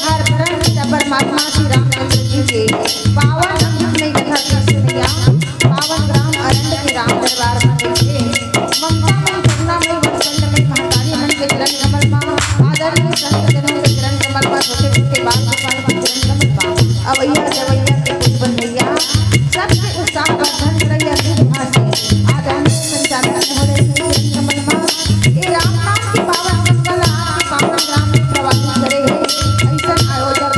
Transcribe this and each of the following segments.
परमात्मा श्री रामचंद्र जी के पावन अमृत में कथा की सुनिया पावन ग्राम अरण्य के राम दरबार में बैठे ममता में करुणा में वत्सल में महतारी मन के चरण कमल में आदरणीय संत जनों के चरण कमल में छोटे छोटे बाल गोपाल के चरण कमल में अवैया जवैया के पुष्पन भैया सबके उत्साह वर्धन करैया दूध भाषे आदरणीय संचालक महोदय के चरण कमल में ये राम नाम के पावन मंगल आपके पावन ग्राम में प्रवाहित करे ऐसा आयोजन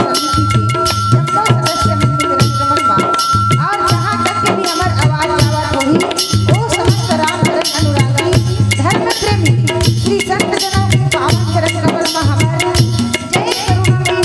श्री संत जनों के पावन चरण कमल में हमारे जय करुणा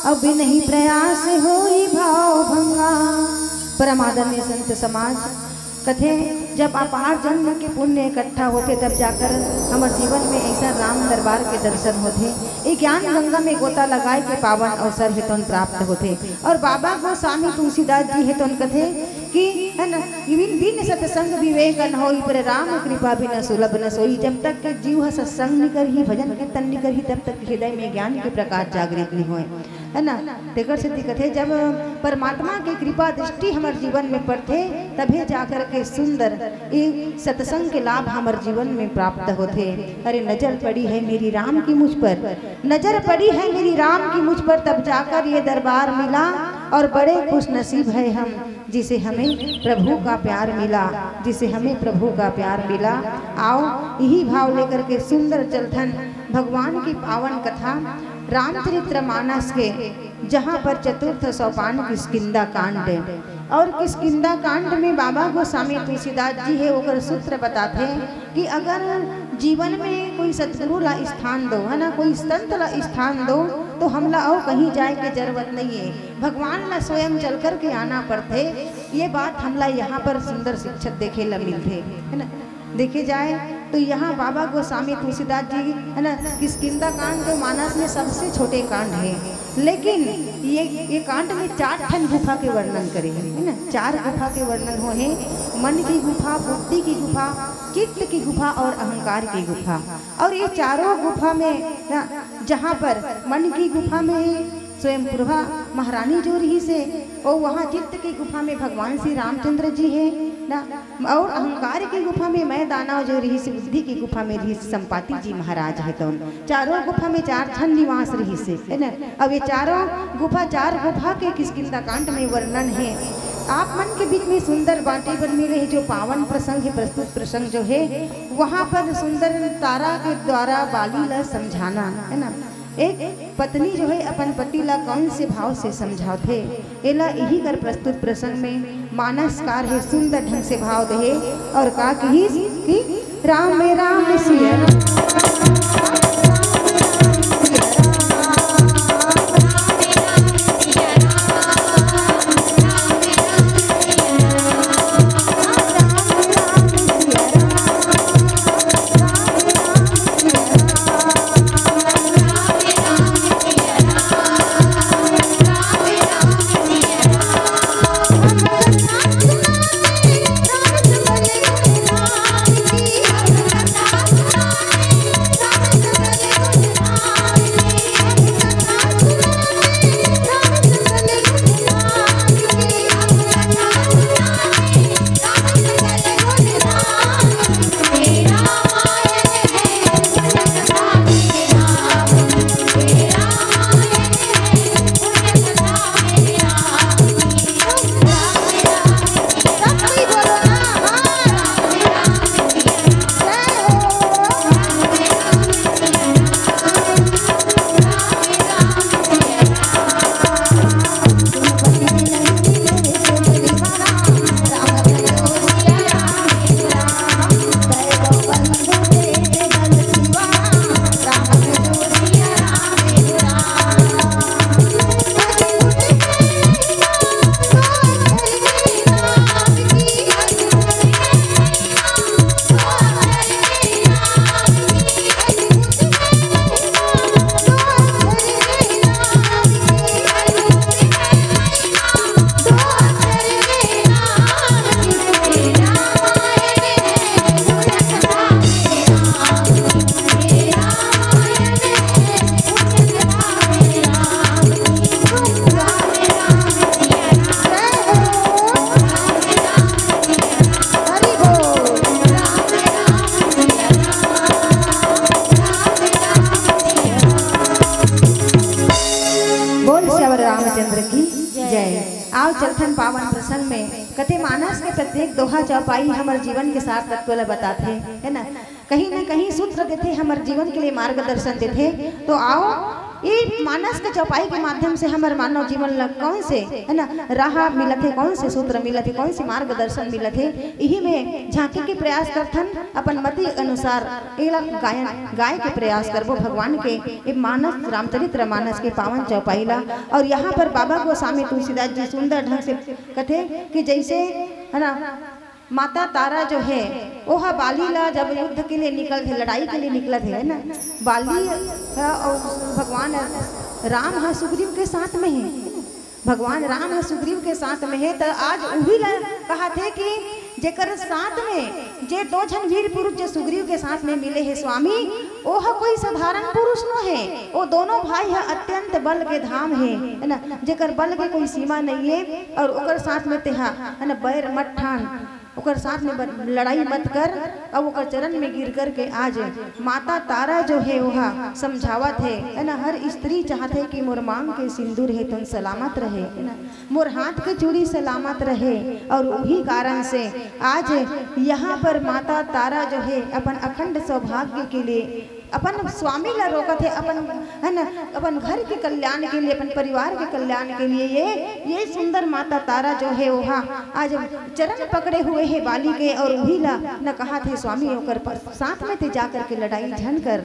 अब नहीं प्रयास होई भाव भंगा। परम आदरणीय संत समाज कथे जब अपार जन्म के पुण्य इकट्ठा होते तब जाकर हमारे जीवन में ऐसा राम दरबार के दर्शन होते। ये ज्ञान गंगा में गोता लगाए के पावन अवसर हेतुन प्राप्त होते। और बाबा गोस्वामी तुलसीदास जी हेतुन कथे कि है ना बिन सत्संग विवेक न होई पर राम कृपा बिन सुलभ न सोई। जब तक के जीव है सत्संग नहीं करही भजन कीर्तन नहीं करही तब तक हृदय में ज्ञान के प्रकाश जागृत नहीं होए, है ना। तेकर से कथे जब परमात्मा की कृपा दृष्टि हमारे जीवन में पड़ते तभी जाकर के सुंदर एक सत्संग के लाभ हमारे जीवन में प्राप्त होते। अरे नजर पड़ी है मेरी राम की मुझ पर, नजर पड़ी है मेरी राम की मुझ पर, तब जाकर ये दरबार मिला और बड़े खुश नसीब है हम जिसे हमें प्रभु का प्यार मिला, जिसे हमें प्रभु का प्यार मिला। आओ यही भाव लेकर के सुंदर चलथन भगवान की पावन कथा रामचरितमानस के, जहाँ पर चतुर्थ सोपान किष्किंधा कांड और किष्किंधा कांड में बाबा गोस्वामी तुलसीदास जी है ओकर सूत्र बताते कि अगर जीवन में कोई सतगुरु ला स्थान दो, है ना, कोई संत ला स्थान दो तो हमला और कहीं जाए के जरूरत नहीं है, भगवान ला स्वयं चल कर के आना पड़ते। ये बात हमला यहाँ पर सुंदर शिक्षक देखे ला मिलते, है ना। देखे जाए तो यहाँ बाबा गोस्वामी तुलसीदास जी, है ना, किष्किंधा कांड जो मानस में सबसे छोटे कांड है, लेकिन ये कांड में 4 ठन गुफा के वर्णन करे है ना। 4 गुफा के वर्णन हो है, मन की गुफा, बुद्धि की गुफा, चित्त की गुफा और अहंकार की गुफा। और ये चारों गुफा में ना, जहाँ पर मन की गुफा में स्वयं प्रभा महारानी जो रही से, और वहाँ चित्त की गुफा में भगवान श्री रामचंद्र जी है ना, और अहंकार की गुफा में मैं दानव जो रही से, बुद्धि की गुफा में रही संपाति जी महाराज है। तो चारों गुफा में 4 ठन निवास रही से, है ना। अब ये चारों गुफा 4 गुफा के किष्किंधा कांड में वर्णन है। आप मन के बीच में सुंदर बातें बन मिले हैं, जो पावन प्रसंग है, प्रस्तुत प्रसंग जो है वहाँ पर सुंदर तारा के द्वारा बाली ला समझाना, है ना। एक पत्नी जो है अपन पति ला कौन से भाव से समझाते, एला यही कर प्रस्तुत प्रसंग में मानसकार है, सुंदर ढंग से भाव दे और का कि राम राम सिया आओ चलथन पावन प्रसंग में कथे मानस के प्रत्येक दोहा चौपाई हमारे जीवन के साथ तत्व बताते, है ना, कहीं ना कहीं सूत्र देते हमारे जीवन के लिए मार्गदर्शन देते। तो आओ ये मानस के चौपाई के माध्यम से हमारे मानव जीवन लग कौन से है ना राह मिलत है, कौन से सूत्र मिलत है, कौन सी मार्गदर्शन मिलत है, यही में झांके के प्रयास करथन अपन मति अनुसार एला गाय के प्रयास करबो भगवान के ये मानस रामचरित्र मानस के पावन चौपाईला। और यहाँ पर बाबा गोस्वामी तुलसीदास जी सुंदर ढंग से कथे कि जैसे है ना माता तारा जो है वह बाली ला जब युद्ध के लिए निकल थे, लड़ाई के लिए निकला थे, है ना बाली और भगवान राम है सुग्रीव के साथ में है, भगवान राम है सुग्रीव के साथ में है। तो आज वही कहा थे कि जेकर साथ में जे दो जन वीर पुरुष जो सुग्रीव के साथ में मिले हैं स्वामी, वह कोई साधारण पुरुष न है, वो दोनों भाई है अत्यंत बल के धाम है ना, जेकर बल के कोई सीमा नहीं है। और ओकर साथ में तेहा है ना बैर मत ठान, ओकर साथ में लड़ाई मत कर, और ओकर चरण में गिर कर के आज माता तारा जो है वह समझावत है ना। हर स्त्री चाहते कि मोर मांग के सिंदूर है तुम सलामत रहे, है ना मोर हाथ के चूड़ी सलामत रहे। और वही कारण से आज यहाँ पर माता तारा जो है अपन अखंड सौभाग्य के लिए अपन स्वामी ला रोकत है, अपन है ना अपन घर के कल्याण के लिए, अपन परिवार के कल्याण के लिए ये सुंदर माता तारा जो है वहाँ आज चरण पकड़े हुए है बाली के। और वही ला न कहा थे स्वामी होकर साथ में थे जाकर के लड़ाई झन कर।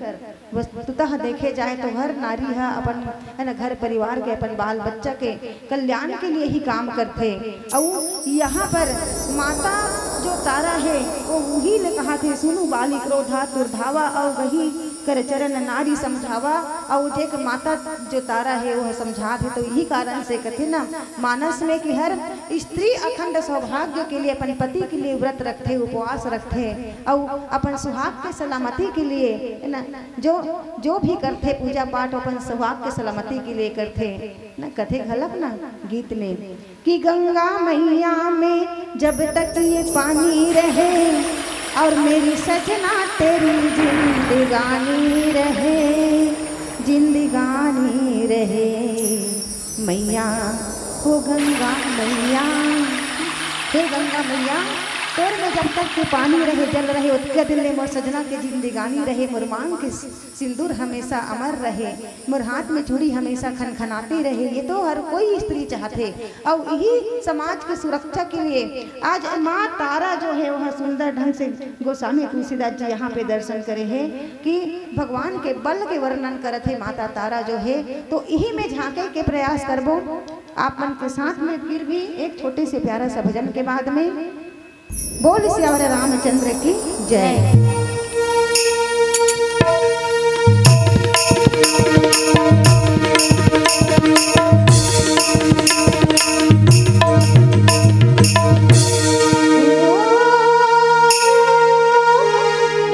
वस्तुतः देखे जाए तो हर नारी है अपन है ना घर परिवार के अपन बाल बच्चा के कल्याण के लिए ही काम करते। और यहाँ पर माता जो तारा है वो वही ने कहा थे सुनु बाली क्रोधा दुर्धावा और वही कर चरण नारी समझावा। और देख माता जो तारा है वह समझा थे। तो यही कारण से कहते ना मानस में कि हर स्त्री अखंड सौभाग्य के लिए अपन पति के लिए व्रत रखते, उपवास रखते, और अपन सुहाग के सलामती के लिए ना जो भी करते पूजा पाठ अपन सुहाग के सलामती के लिए करते ना। कथे घलक ना गीत में कि गंगा मैया में जब तक ये पानी रहे और मेरी सजना तेरी जिंदगानी रहे, जिंदगानी रहे मैया हो गंगा मैया, हे गंगा मैया तोर में जब तक के पानी रहे जल रहे उतके दिल में मोर सजना के जिंदगानी रहे, मोर मांग के सिंदूर हमेशा अमर रहे, मोर हाथ में चूड़ी हमेशा खनखनाती रहे। ये तो हर कोई स्त्री चाहते। और यही समाज की सुरक्षा के लिए आज माँ तारा जो है वह सुंदर ढंग से गोस्वामी तुलसीदास जी यहाँ पे दर्शन करे हैं कि भगवान के बल के वर्णन करत है माता तारा जो है। तो यही में झांके के प्रयास करबो आप मन के साथ में। फिर भी एक छोटे से प्यारा सा भजन के बाद में बोल सियावर रामचंद्र की जय।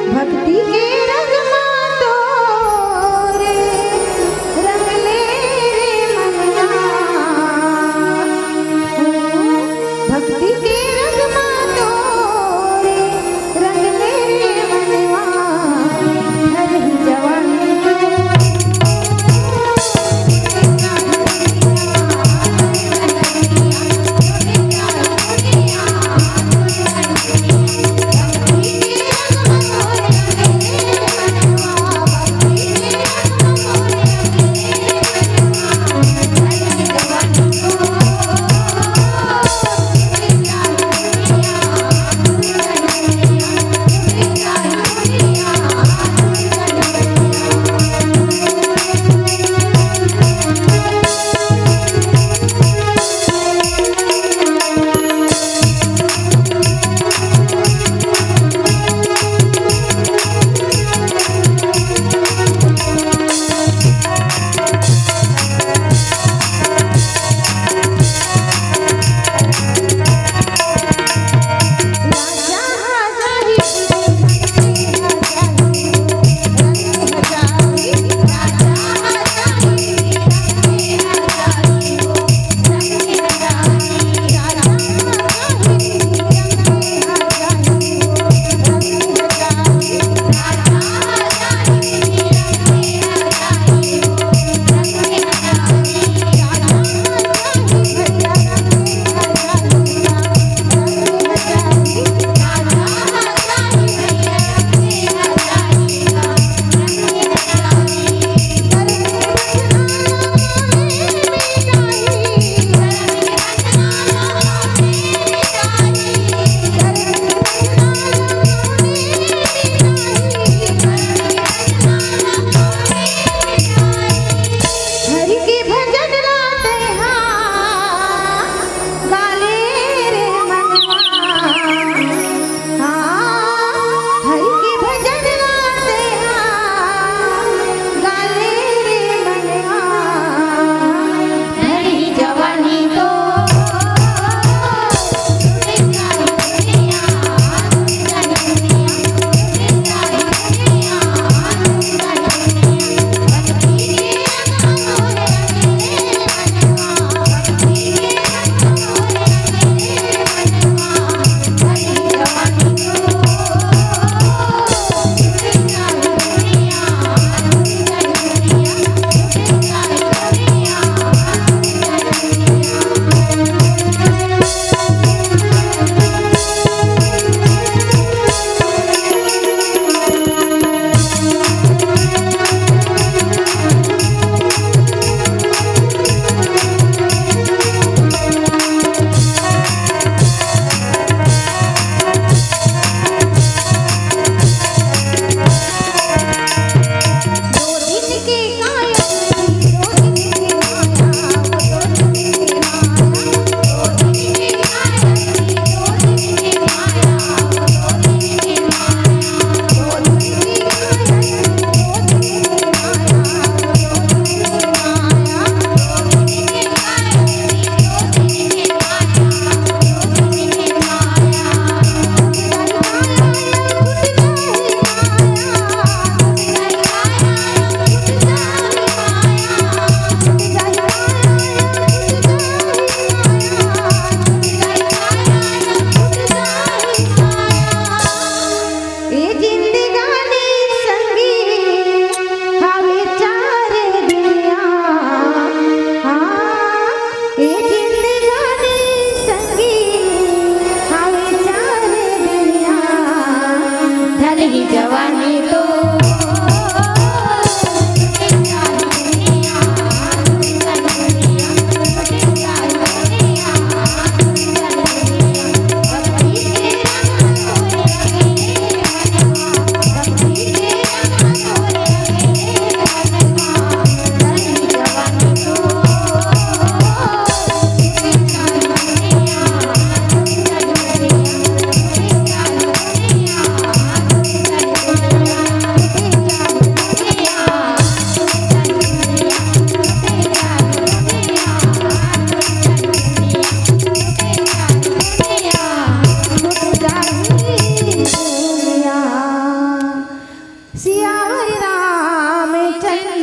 भक्ति के रंग मातो रे रंग ले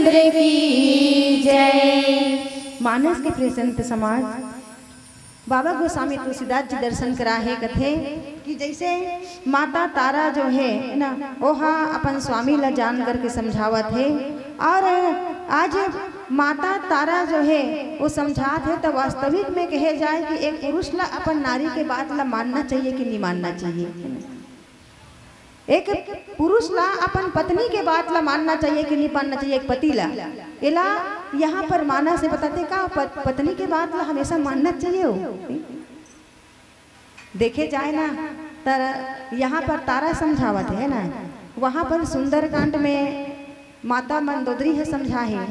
रामचंद्र की जय। मानस के प्रिय संत समाज बाबा गोस्वामी तुलसीदास जी दर्शन कराहे कथे कि जैसे माता तारा जो है ना ओहा अपन स्वामी ला जान करके समझावत है, और आज माता तारा जो है वो समझात है तो वास्तविक में कहे जाए कि एक पुरुष ला अपन नारी के बात ला मानना चाहिए कि नहीं मानना चाहिए। एक पुरुष ला अपन पत्नी के बात ला मानना चाहिए कि नहीं मानना चाहिए। एक पति ला इला यहाँ पर माना से बताते का पत्नी के बात ला हमेशा मानना चाहिए हो। देखे जाए ना तर यहाँ पर तारा समझावत है ना, वहाँ पर सुंदरकांड में माता मंदोदरी है समझा है।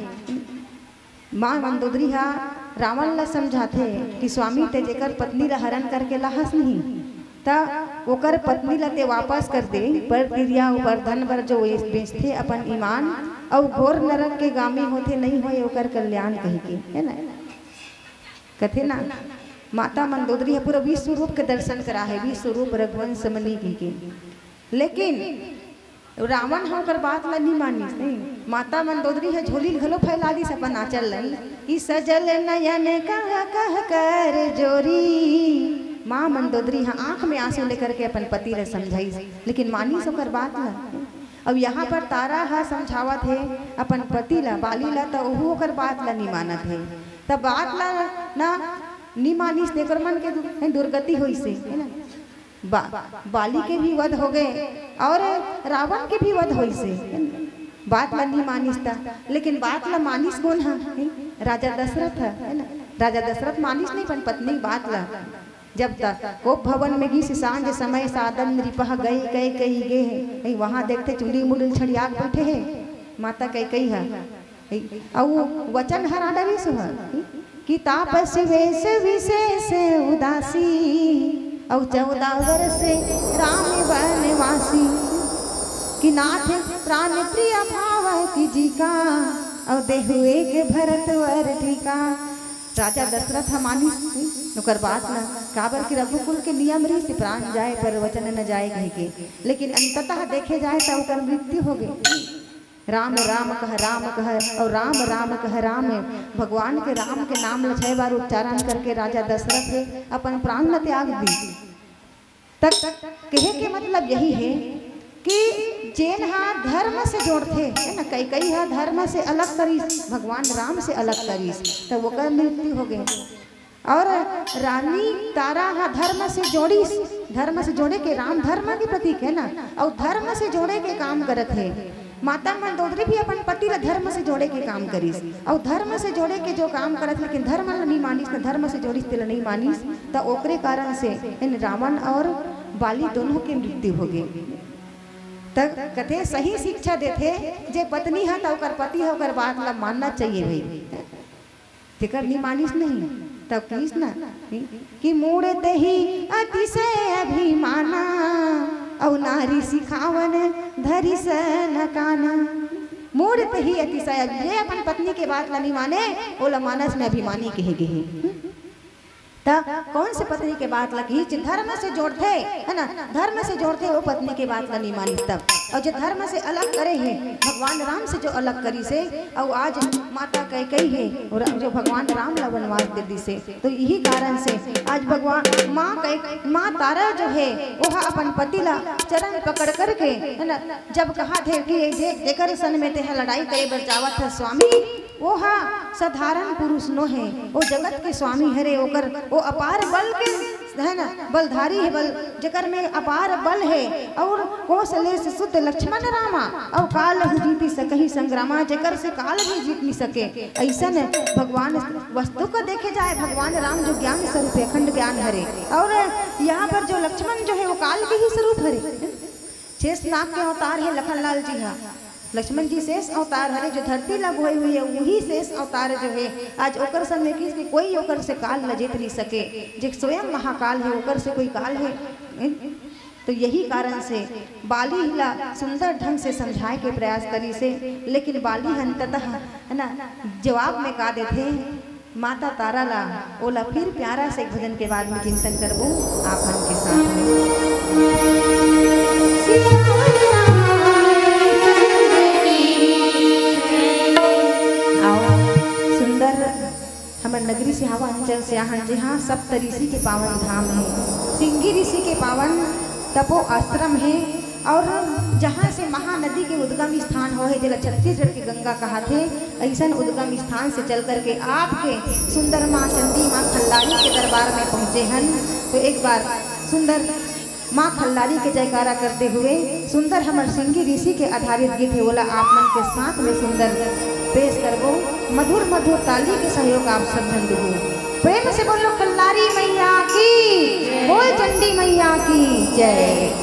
माँ मंदोदरी हा रावण ला समझाते कि स्वामी ते जेकर पत्नी ला हरण करके लाहस नहीं ता ओकर पत्नी लते वापस कर दे, पर क्रिया ऊपर धन बर जो बेचते अपन ईमान और घोर नरक के गामी होते नहीं होए ओकर कल्याण कह के है ना कथे ना। माता मंदोदरी है पूरा विश्व रूप के दर्शन करा है, विश्व रूप रघुवंश मनी के, लेकिन रावण होकर बात ला नहीं मानी नहीं। माता मंदोदरी है झोली घलो फैला दी अपन आचल लाई कि सजल नयन कह कह कर जोरी। माँ मंदोदरी हाँ आंख में आंसू लेकर के अपन पति रे समझाई, लेकिन मानी सोकर बात ला। अब यहाँ पर तारा हा समझावत है अपन पति ला बाली ला तो ओहू ओकर बात ला नहीं मानत है, तब बात ला ना नहीं मानिस देकर मन के दुर्गति हुई से है ना। बाली के भी वध हो गए और रावण के भी वध हुई से बात ला नहीं मानिस था, लेकिन बात ला मानिस कौन है? राजा दशरथ है ना। राजा दशरथ मानिस नहीं पन पत्नी बात ला। जब तक कोप भवन में गई सांझ समय सादन नृपह गई कई कई गे है, वहाँ देखते चुली मुड़ी छड़ियाक बैठे है माता कई कई है और वचन हर आडवी सुह कि तापस वेश विशेष उदासी और 14 वर्ष राम वनवासी कि नाथ प्राण प्रिय भाव की जी का और देहु एक भरत वर टीका। राजा दशरथ मानी नौकर बात ना काबर के रघुकुल के नियम री से प्राण जाए पर वचन न जाए कहीं के, लेकिन अंततः देखे जाए तो उनका मृत्यु हो गई। राम राम कह और राम राम कह राम भगवान के राम के नाम ल 6 बार उच्चारण करके राजा दशरथ अपन प्राण न त्याग दी। तक कहे के मतलब यही है कि जेन हा धर्म से जोड़ते है ना, कई हा धर्म से अलग करीस, भगवान राम से अलग करीस तो वो कर मृत्यु हो गए। और रानी तारा हा धर्म से जोड़ीस, धर्म से जोड़े के राम धर्म के प्रतीक है ना, और धर्म से जोड़े के काम करत है। माता मंदोदरी भी अपन पति ला धर्म से जोड़े के काम करीस और धर्म से जोड़े के जो काम करत, लेकिन धर्म ला नहीं मानिस न धर्म से जोड़ीस तिल नहीं मानिस तो ओकरे कारण से इन रावण और बाली दोनों की मृत्यु हो गई। तक कथे सही शिक्षा देते जे पत्नी है तो ओकर पति है ओकर बात ला मानना चाहिए भाई, जेकर नहीं मानिस नहीं तब किस ना कि मूड़ते ही अतिशय अभिमाना और नारी सिखावन धरी सन काना। मूड़ते ही अतिशय ये अपन पत्नी के बात ला नहीं माने ओला मानस में अभिमानी कहेगे। कौन से पत्नी के बात लगी धर्म से जोड़ते है ना, धर्म से जोड़ते वो पत्नी के बात ला नहीं मानी तब, और जो धर्म से अलग करे हैं भगवान राम से जो अलग करी से, और आज माता कई है और जो भगवान राम ला वनवास दे दी से, तो यही कारण से आज भगवान माँ तारा जो है वह अपन पति ला चरण पकड़ करके है ना, जब कहा थे कि जेकर सन में ते लड़ाई करे बर जावत है स्वामी, वो हा साधारण पुरुष नो है, वो जगत के स्वामी हरे ओकर वो अपार बल के है ना, बलधारी है, बल जकर में अपार बल है, और कौशले से शुद्ध लक्ष्मण रामा और काल जीती सकही संग्रामा, जकर से काल भी जीत नहीं सके। ऐसा न भगवान वस्तु को देखे जाए भगवान राम जो ज्ञान स्वरूप है, अखंड ज्ञान हरे, और यहाँ पर जो लक्ष्मण जो है वो काल के ही स्वरूप हरे। शेषनाग के अवतार है लखनलाल जी, हाँ लक्ष्मण जी शेष अवतार हरे, जो धरती लग हुई है वही शेष अवतार जो है आज ओकर समय की कोई ओकर से काल न जीत नहीं सके, जो स्वयं महाकाल है ओकर से कोई काल है। तो यही कारण से बाली ला सुंदर ढंग से समझाए के प्रयास करी से, लेकिन बाली अंततः है ना जवाब में का देते माता तारा ला ओला फिर प्यारा से भजन के बाद में चिंतन करबो आप हम के साथ में। हमारे नगरी से हवा अंचल से आहन जहाँ सप्त ऋषि के पावन धाम है, सिंगी ऋषि के पावन तपो आश्रम है और जहाँ से महानदी के उद्गम स्थान हो है जिला छत्तीसगढ़ की गंगा कहा थे। ऐसा उद्गम स्थान से चल करके आपके सुंदर माँ चंडी माँ खल्लारी के दरबार में पहुँचे हैं। तो एक बार सुंदर माँ खल्लारी के जयकारा करते हुए सुंदर हमारे सिंगी ऋषि के आधारित गीत है बोला आप मन के साथ में सुंदर पेश करबो। मधुर मधुर ताली के सहयोग आप सब धन दो। प्रेम से बोलो खल्लारी मैया की, बोल चंडी मैया की जय।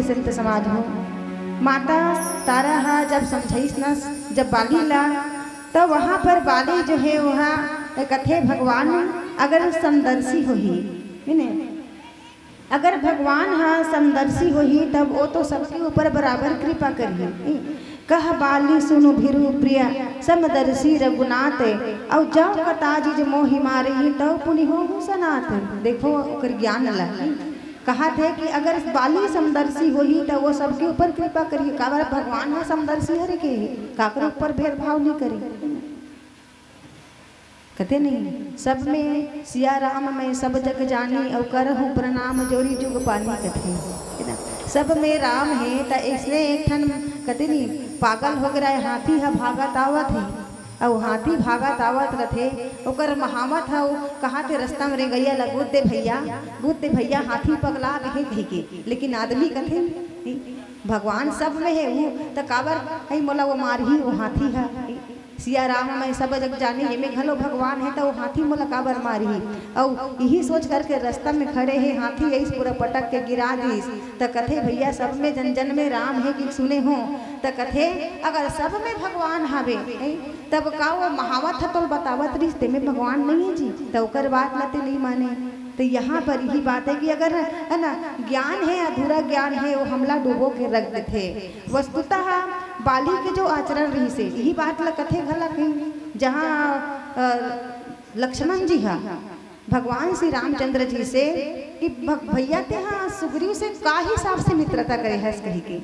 संत समाज हो। माता तारा हा जब समझाइस न जब बाली ला तो वहाँ पर बाली जो है वहाँ कथे भगवान अगर समदर्शी हो ही अगर भगवान हाँ समदर्शी हो ही तब वो तो सबके ऊपर बराबर कृपा करिए। कह बाली सुनु भिरु प्रिय समदर्शी रघुनाथ और जाओ कताजी मोहि मारे ही तब पुनि हो सनाथ। देखो ओकर ज्ञान ला कहा थे कि अगर बाली समदर्शी हो ही तो वो सबके ऊपर कृपा करिए। काबर भगवान है समदर्शी हरे के काकर ऊपर भेदभाव नहीं करे। कहते नहीं सब में सिया राम में सब जग जानी और करहु प्रणाम जोरी जुग पानी। कहते सब में राम है तो इसने एक ठन कहते नहीं पागल हो गया है हाथी है भागत आवत है और हाथी भागत आवत रथे ओकर महावत है कहा थे रास्ता में रे गैया लगूत दे भैया हाथी पगला गए कही के। लेकिन आदमी कथे भगवान सब में है वो तो काबर है मोला वो मार ही वो हाथी है। सिया राम में सब जग जानी ये में घलो भगवान है तो वो हाथी मोला काबर मारी और यही सोच करके रास्ता में खड़े हैं हाथी यही पूरा पटक के गिरा दी। तो कथे भैया सब में जन जन में राम है कि सुने हो तो कथे अगर सब में भगवान हावे तब का वो महावत है तो बतावत रिश्ते में भगवान नहीं है जी तो ओकर बात लते नहीं माने। तो यहाँ पर यही बात है कि अगर है ना ज्ञान है अधूरा ज्ञान है वो हमला डूबो के रख देते। वस्तुतः बाली के जो आचरण रही से यही बात ला कथे घला कहीं जहाँ लक्ष्मण जी हा भगवान श्री रामचंद्र जी से कि भैया ते हाँ सुग्रीव से का हिसाब से मित्रता करे है कही के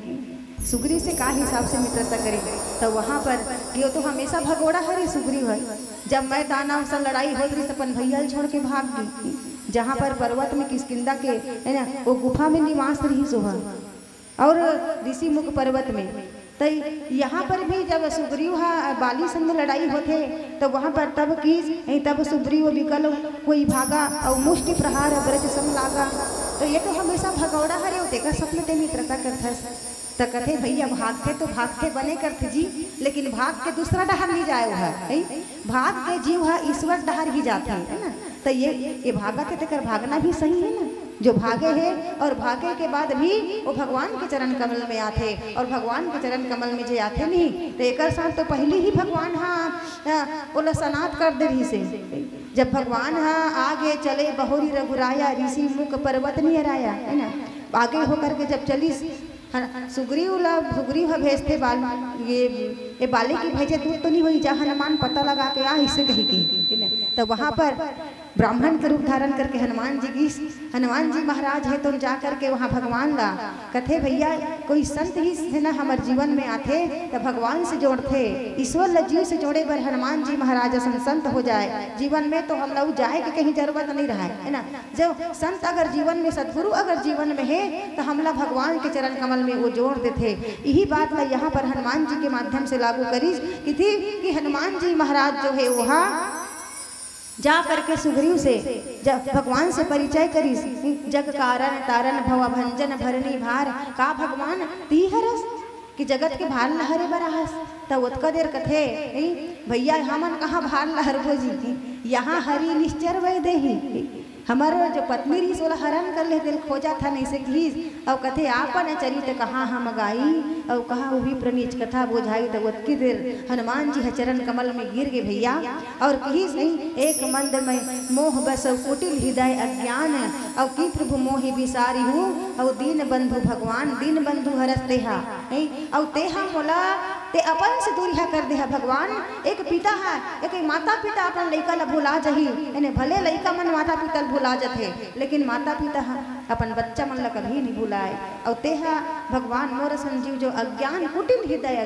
सुग्रीव से का हिसाब से मित्रता करे। तो वहाँ पर यो तो हमेशा भगोड़ा हरे सुग्रीव है जब मैं दानव से लड़ाई हो रही अपन भैया छोड़ के भाग गई जहाँ पर पर्वत में किष्किंधा के है ना वो गुफा में निवास रही सोहा और ऋषि मुख पर्वत में। तो यहाँ पर भी जब सुग्रीव बाली संग लड़ाई होते तो वहाँ पर तब की तब सुग्रीव विकल कोई भागा और मुष्टि प्रहार ब्रज संग लागा। तो ये तो हमेशा भगौड़ा हरे होते का सपने ते मित्रता करता तो कथे भैया भागते बने करते जी लेकिन भाग के दूसरा डहर नहीं जाए है भाग के जीव है ईश्वर डहर ही जाते है ना। तो ये भागा के तकर भागना भी सही है ना जो भागे है और भागे के बाद भी वो भगवान के चरण कमल में आते और भगवान के चरण कमल में जो आते नहीं तो एक साथ तो पहले ही भगवान बोला सनात कर दे रही से जब भगवान आगे चले बहुरी रघुराया ऋषि मुख पर्वत नहीं हराया है ना। आगे होकर के जब चली सुग्रीव भेजते ये बाली की भेजे दूर तो नहीं हुई जहाँ हनुमान पता लगा के आ इससे कही के तो वहाँ पर ब्राह्मण के रूप धारण करके हनुमान जी महाराज है तो जा करके वहाँ भगवान ला कथे भैया कोई संत ही है ना हमारे जीवन में आते तो भगवान से जोड़ते ईश्वर लजीव से जोड़े पर हनुमान जी महाराज संत हो जाए जीवन में तो हम लोग जाए कि कहीं जरूरत नहीं रहा है ना। जो संत अगर जीवन में सदगुरु अगर जीवन में है तो हमला भगवान के चरण कमल में वो जोड़ देते। यही बात ला यहाँ पर हनुमान जी के माध्यम से लागू करी कि हनुमान जी महाराज जो है वहाँ जा करके सुग्रीव से जब भगवान से परिचय करी जग कारण तारण भव भंजन भरनी भार का भगवान ती हरस कि जगत के भार लहरे बराहस। तब उतका देर कथे भैया हमन कहाँ भार लहर भोजी यहाँ हरी निश्चर वै देही हमारा जो पत्नी रही सोला हरण कर ले दिल खोजा था नहीं से घीस और कथे आपन चरित कहाँ हम गाई और कहाँ वो भी प्रणीच कथा बोझाई तो उतकी देर हनुमान जी चरण कमल में गिर गए भैया और कहीं नहीं एक मंद में मोह बस कुटिल हृदय अज्ञान और की प्रभु मोहि विसारी हूँ और दीन बंधु भगवान दीन बंधु हरस तेहा और तेहा मोला ते अपन से दूरिया कर दे भगवान। एक पिता है एक माता पिता अपन लड़का ला भुला जही भले लड़का मन माता पिता भुला जाते लेकिन माता पिता अपन बच्चा मन ला कभी नहीं भुलाए और तेहा भगवान मोर संजीव जो अज्ञान कुटिल हृदय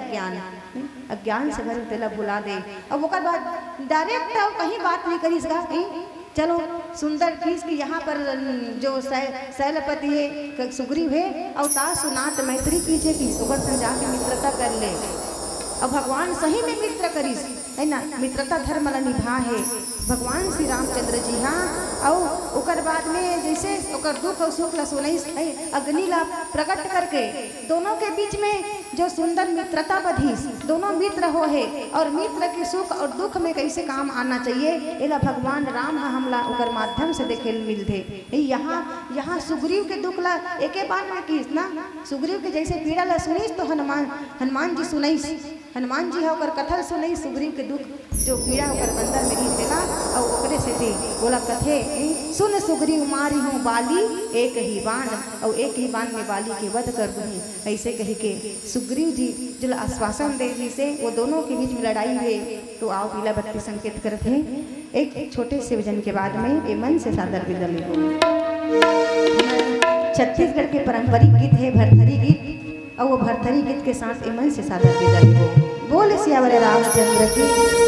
अज्ञान से भरे तेला भुला दे। और ओकर बाद डायरेक्ट कहीं बात नहीं करी इसका चलो सुंदर चीज की यहाँ पर जो शैलपति है सुग्रीव है और ता सुनात मैत्री कीजिए कि ओकर संग जाके मित्रता कर ले और भगवान सही में मित्र करीस है ना मित्रता धर्म ला निभा है भगवान श्री रामचंद्र जी हाँ और ओकर दरबार में जैसे ओकर दुख और सुख ला सुनई अग्नि ला प्रकट करके दोनों के बीच में जो सुंदर मित्रता बधिस, दोनों मित्र हो है और मित्र के सुख और दुख में कैसे काम आना चाहिए एला भगवान राम हमला ओकर माध्यम से देखे मिलते। यहाँ सुग्रीव के दुख ला एके बार में किस ना, सुग्रीव के जैसे पीड़ा ला सुनीस तो हनुमान जी सुनईस, हनुमान जी होकर कथल सुनई सुग्रीव के दुख जो पीड़ा होकर अंदर में रही देला और ओकरे से दे बोला कथे सुन सुग्रीव मारी हूँ बाली एक ही बाण और एक ही बाण में बाली के वध कर दूँ। ऐसे कही के सुग्रीव जी जो आश्वासन दे दी से वो दोनों के बीच में लड़ाई हुए तो आओ पीला बत्ती संकेत करते हैं। एक छोटे से भजन के बाद में ये मन से सादर विदल छत्तीसगढ़ के पारंपरिक गीत है भरथरी गीत और वो भरथरी गीत के साथ ये मन से सादर विदल बोल सियावर रामचंद्र की।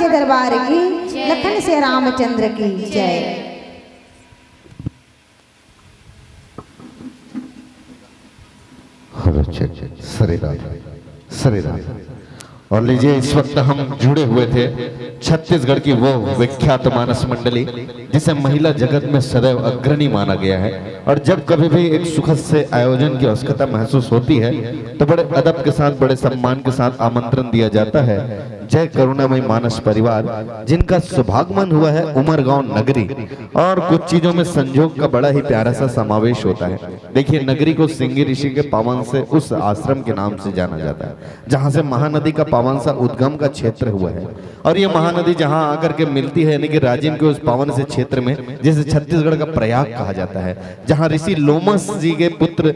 दरबार की लखन से रामचंद्र की जय। सरे और लीजिए इस वक्त हम जुड़े हुए थे छत्तीसगढ़ की वो विख्यात मानस मंडली जिसे महिला जगत में सदैव अग्रणी माना गया है। और जब कभी भी एक सुखद से आयोजन की आवश्यकता महसूस होती है तो बड़े अदब के साथ बड़े सम्मान के साथ आमंत्रण दिया जाता है। जय करुणामयी मानस परिवार जिनका सौभाग्यमन हुआ है उमरगांव नगरी, और कुछ चीजों में संजोग का बड़ा ही प्यारा सा समावेश होता है। देखिए नगरी को सिंगी ऋषि के पावन से उस आश्रम के नाम से जाना जाता है जहां से महानदी का पावन सा उद्गम का क्षेत्र हुआ है। और ये महानदी जहां आकर के मिलती है यानी कि राजिम के उस पावन से क्षेत्र में, जिसे छत्तीसगढ़ का प्रयाग कहा जाता है, जहां ऋषि लोमस जी के पुत्र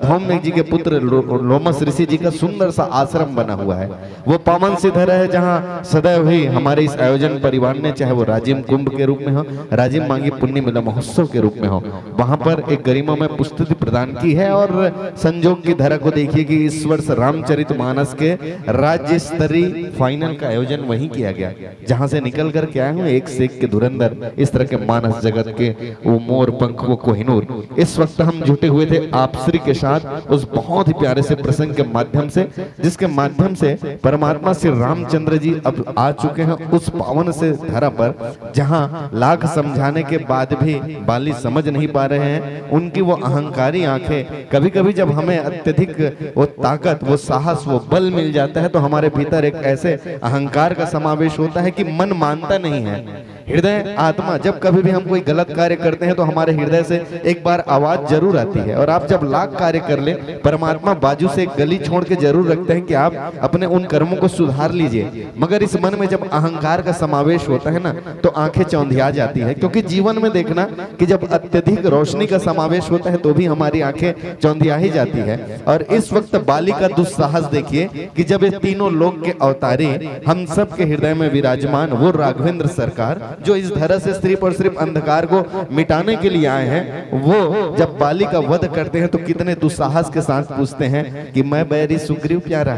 धौम्य जी के पुत्र लोमस ऋषि जी का सुंदर सा आश्रम बना हुआ है। वो पावन सी धरा है जहां सदैव ही हमारे इस आयोजन परिवार ने, चाहे वो राजिम कुंभ के रूप में हो, राजिम मांगी पुण्य मेला महोत्सव के रूप में हो, वहां पर एक गरिमा में पुस्तुति प्रदान की है। और संजोग की धरा को देखिए कि इस वर्ष रामचरितमानस के राज्य स्तरीय फाइनल का आयोजन वहीं किया गया, जहां से निकल कर के आए हुए एक से एक के धुरंधर इस तरह के मानस जगत के वो मोर पंख वो कोहिनूर। इस वक्त हम जुटे हुए थे आप श्री के साथ उस बहुत ही प्यारे से प्रसंग के माध्यम से, जिसके माध्यम से परमात्मा श्री रामचंद्र जी अब आ चुके हैं उस पावन से धरा पर, जहां लाख समझाने के बाद भी बाली समझ नहीं पा रहे हैं। उनकी वो अहंकारी आंखें, कभी कभी जब हमें अत्यधिक वो ताकत वो साहस वो बल मिल जाता है तो हमारे भीतर एक ऐसे अहंकार का समावेश होता है कि मन मानता नहीं है। हृदय आत्मा जब कभी भी हम कोई गलत कार्य करते हैं तो हमारे हृदय से एक बार आवाज जरूर आती है, और आप जब लाख कार्य कर ले परमात्मा बाजू से एक गली छोड़ के जरूर रखते हैं कि आप अपने उन कर्मों को सुधार लीजिए। मगर इस मन में जब अहंकार का समावेश होता है ना तो आंखें चौंधिया जाती है, क्योंकि जीवन में देखना कि जब अत्यधिक रोशनी का समावेश होता है तो भी हमारी आंखें चौंधिया ही जाती है। और इस वक्त बाली का दुस्साहस देखिए कि जब ये तीनों लोक के अवतारी हम सब के हृदय में विराजमान वो राघवेंद्र सरकार, जो इस धरा से सिर्फ और सिर्फ अंधकार को मिटाने के लिए आए हैं, वो जब बाली का वध करते हैं तो कितने दुस्साहस के साथ पूछते हैं कि मैं बैरी सुग्रीव प्यारा,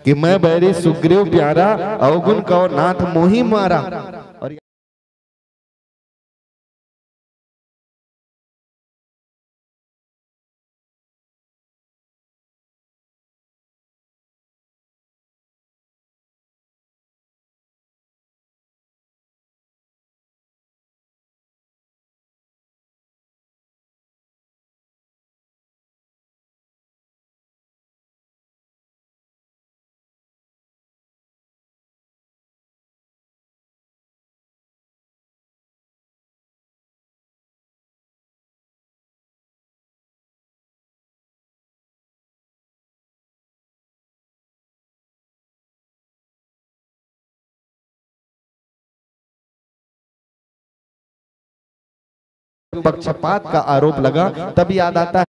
कि मैं बैरी सुग्रीव प्यारा, अवगुण कौ नाथ मोही मारा। और पक्षपात का आरोप लगा, तब याद आता है